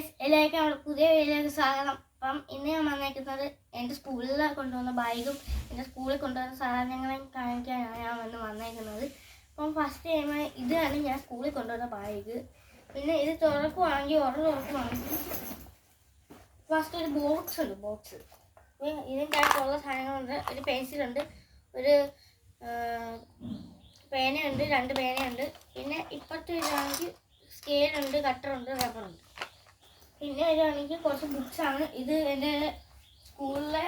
Guys, എല്ലാവർക്കും നമ്മുടെ പുതിയ വീഡിയോയിലേക്ക് സ്വാഗതം. അപ്പം ഇന്ന് ഞാൻ വന്നേക്കുന്നത് എൻ്റെ സ്കൂളിൽ കൊണ്ടുവന്ന ബാഗും എൻ്റെ സ്കൂളിൽ കൊണ്ടുവന്ന സാധനങ്ങളും കാണിക്കാനാണ് ഞാൻ വന്നേക്കുന്നത്. അപ്പം ഫസ്റ്റ് ടൈം ഇതാണ് ഞാൻ സ്കൂളിൽ കൊണ്ടുവന്ന ബാഗ്. പിന്നെ ഇത് തുറക്കുവാണെങ്കിൽ ഫസ്റ്റ് ഒരു ബോക്സ് ഉണ്ട്. ഇതിൻ്റെ അകത്തുള്ള സാധനങ്ങളുണ്ട്. ഒരു പെൻസിലുണ്ട്, ഒരു പേനയുണ്ട്, 2 പേനയുണ്ട്. പിന്നെ ഇപ്പോഴത്തെ ഇതാണെങ്കിൽ സ്കെയിലുണ്ട്, കട്ടറുണ്ട്, റബ്ബറുണ്ട്. പിന്നെ ഇതാണെങ്കിൽ കുറച്ച് ബുക്സാണ്. ഇത് എൻ്റെ സ്കൂളിലെ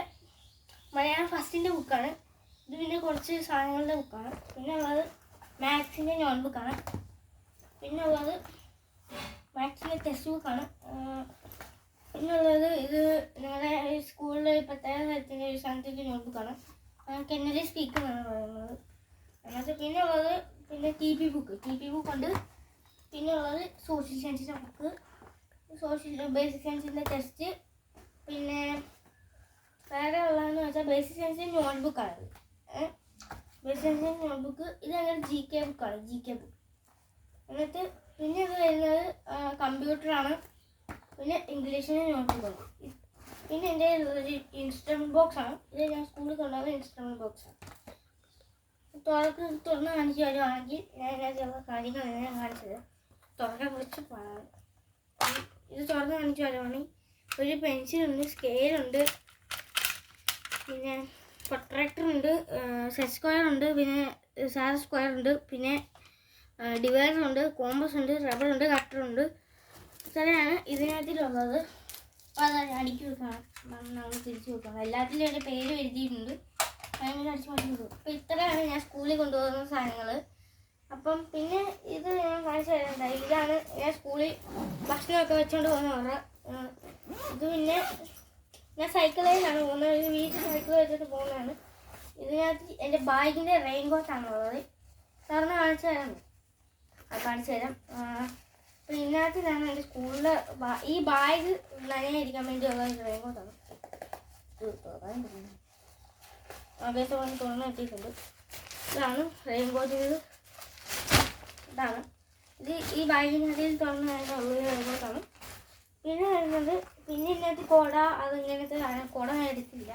മലയാളം ഫസ്റ്റിൻ്റെ ബുക്കാണ്. ഇത് പിന്നെ കുറച്ച് സാധനങ്ങളുടെ ബുക്കാണ്. പിന്നെ ഉള്ളത് മാത്സിൻ്റെ നോട്ട് ബുക്കാണ്. പിന്നെ ഉള്ളത് മാത്സിൻ്റെ ടെക്സ്റ്റ് ബുക്കാണ്. പിന്നെ ഉള്ളത് ഇത് ഞങ്ങളുടെ സ്കൂളിലെ പ്രത്യേക തരത്തിൻ്റെ ഒരു സയൻസിൻ്റെ നോട്ട് ബുക്കാണ്. കെന്നഡി സ്പീക്കർ എന്നാണ് പറയുന്നത്. അതിനകത്ത് പിന്നെ ഉള്ളത് ടി പി ബുക്ക് ഉണ്ട്. പിന്നെ ഉള്ളത് സോഷ്യൽ സയൻസിൻ്റെ ബുക്ക്, ബേസിക് സയൻസിൻ്റെ ടെസ്റ്റ്. പിന്നെ വേറെ ഉള്ളതെന്ന് വെച്ചാൽ ബേസിക് സയൻസിൻ്റെ നോട്ട് ബുക്കാണ്. ബേസിക് സയൻസിൻ്റെ നോട്ട് ബുക്ക്. ഇത് അങ്ങനെ GK ബുക്കാണ്, GK ബുക്ക്. എന്നിട്ട് പിന്നെ ഇത് വരുന്നത് കമ്പ്യൂട്ടറാണ്. പിന്നെ ഇംഗ്ലീഷിൻ്റെ നോട്ട് ബുക്കാണ്. പിന്നെ എൻ്റെ ഒരു ഇൻസ്ട്രുമെൻറ്റ് ബോക്സാണ്. ഇത് ഞാൻ സ്കൂളിൽ കൊണ്ടുവന്ന ഇൻസ്ട്രുമെൻറ്റ് ബോക്സാണ്. തുറന്ന് കാണിച്ച് വരുവാണെങ്കിൽ ഞാൻ ചില കാര്യങ്ങൾ ഞാൻ കാണിച്ചത് തുറക്കാൻ കുറച്ച് പാടാണ്. ഇത് തുറന്ന് കാണിച്ച് വരുവാണെങ്കിൽ ഒരു പെൻസിലുണ്ട്, സ്കെയിലുണ്ട്, പിന്നെ പ്രൊട്രാക്ടറുണ്ട്, സെറ്റ് സ്ക്വയർ ഉണ്ട്, പിന്നെ സാർ സ്ക്വയർ ഉണ്ട്, പിന്നെ ഡിവൈഡറുണ്ട്, കോമ്പസ് ഉണ്ട്, റബ്ബറുണ്ട്, കട്ടറുണ്ട്. ഇത്രയാണ് ഇതിനകത്തിലുള്ളത്. അപ്പോൾ അതാണ് അടിക്കി വെക്കണം, നമ്മൾ തിരിച്ചു വെക്കണം. എല്ലാത്തിലും എൻ്റെ പേര് എഴുതിയിട്ടുണ്ട്. അതിന് അടിച്ച് മാറ്റി കൊടുക്കും. അപ്പോൾ ഇത്രയാണ് ഞാൻ സ്കൂളിൽ കൊണ്ടുപോകുന്ന സാധനങ്ങൾ. അപ്പം പിന്നെ ഇത് ഞാൻ കാണിച്ചു തരണ്ട. ഇതാണ് ഞാൻ സ്കൂളിൽ ഭക്ഷണമൊക്കെ വെച്ചുകൊണ്ട് പോകുന്നവരുടെ. ഇത് പിന്നെ ഞാൻ സൈക്കിളിലാണ് പോകുന്നത്. വീട്ടിൽ സൈക്കിൾ വെച്ചിട്ട് പോകുന്നതാണ്. ഇതിനകത്ത് എൻ്റെ ബാഗിൻ്റെ റെയിൻ കോട്ടാണുള്ളത്. സാറിന് കാണിച്ചു തരാം. അപ്പം ഇതിനകത്തിലാണ് എൻ്റെ സ്കൂളിൽ ഈ ബാഗ് നനയായിരിക്കാൻ വേണ്ടിയുള്ള റെയിൻ കോട്ടാണ്. ആദ്യത്തെ തുറന്ന് എത്തിയിട്ടുണ്ട്. ഇതാണ് റെയിൻ കോട്ട്. ഇതാണ് ഇത്. ഈ ബാഗിനകത്തിൽ തുറന്ന് ഉള്ളിലാണ്. പിന്നെ വരുന്നത് ഇതിനകത്ത് കുട, അതിങ്ങനത്തെ കുട ഞാൻ എടുത്തില്ല.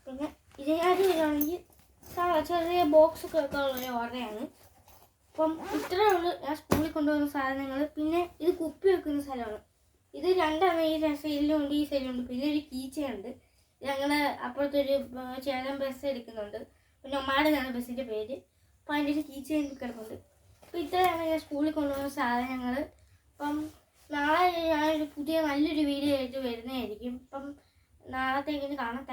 പിന്നെ ഇതിനകത്ത് വരുവാണെങ്കിൽ ചെറിയ ബോക്സൊക്കെ വെക്കാനുള്ള ഓർഡറാണ്. അപ്പം ഇത്രയേ ഉള്ളൂ ഞാൻ സ്കൂളിൽ കൊണ്ടുപോകുന്ന സാധനങ്ങൾ. പിന്നെ ഇത് കുപ്പി വെക്കുന്ന സ്ഥലമാണ്. ഇത് 2 ഈ സൈഡിലുണ്ട്, ഈ സൈഡിലുണ്ട്. പിന്നെ ഒരു കീച്ചയുണ്ട്. ഞങ്ങളുടെ അപ്പുറത്തൊരു ചേട്ടൻ ബസ് എടുക്കുന്നുണ്ട്. പിന്നെ ഒമാടെന്നാണ് ബസ്സിൻ്റെ പേര്. അപ്പോൾ അതിൻ്റെ ഒരു കീച്ചെയിൻ കിടക്കുന്നുണ്ട്. അപ്പോൾ ഇത്രയാണ് ഞാൻ സ്കൂളിൽ കൊണ്ടുപോകുന്ന സാധനങ്ങൾ. അപ്പം നാളെ ഞാനൊരു നല്ലൊരു വീഡിയോ ആയിട്ട് വരുന്നതായിരിക്കും. അപ്പം നാളത്തേക്കിന് കാണാം.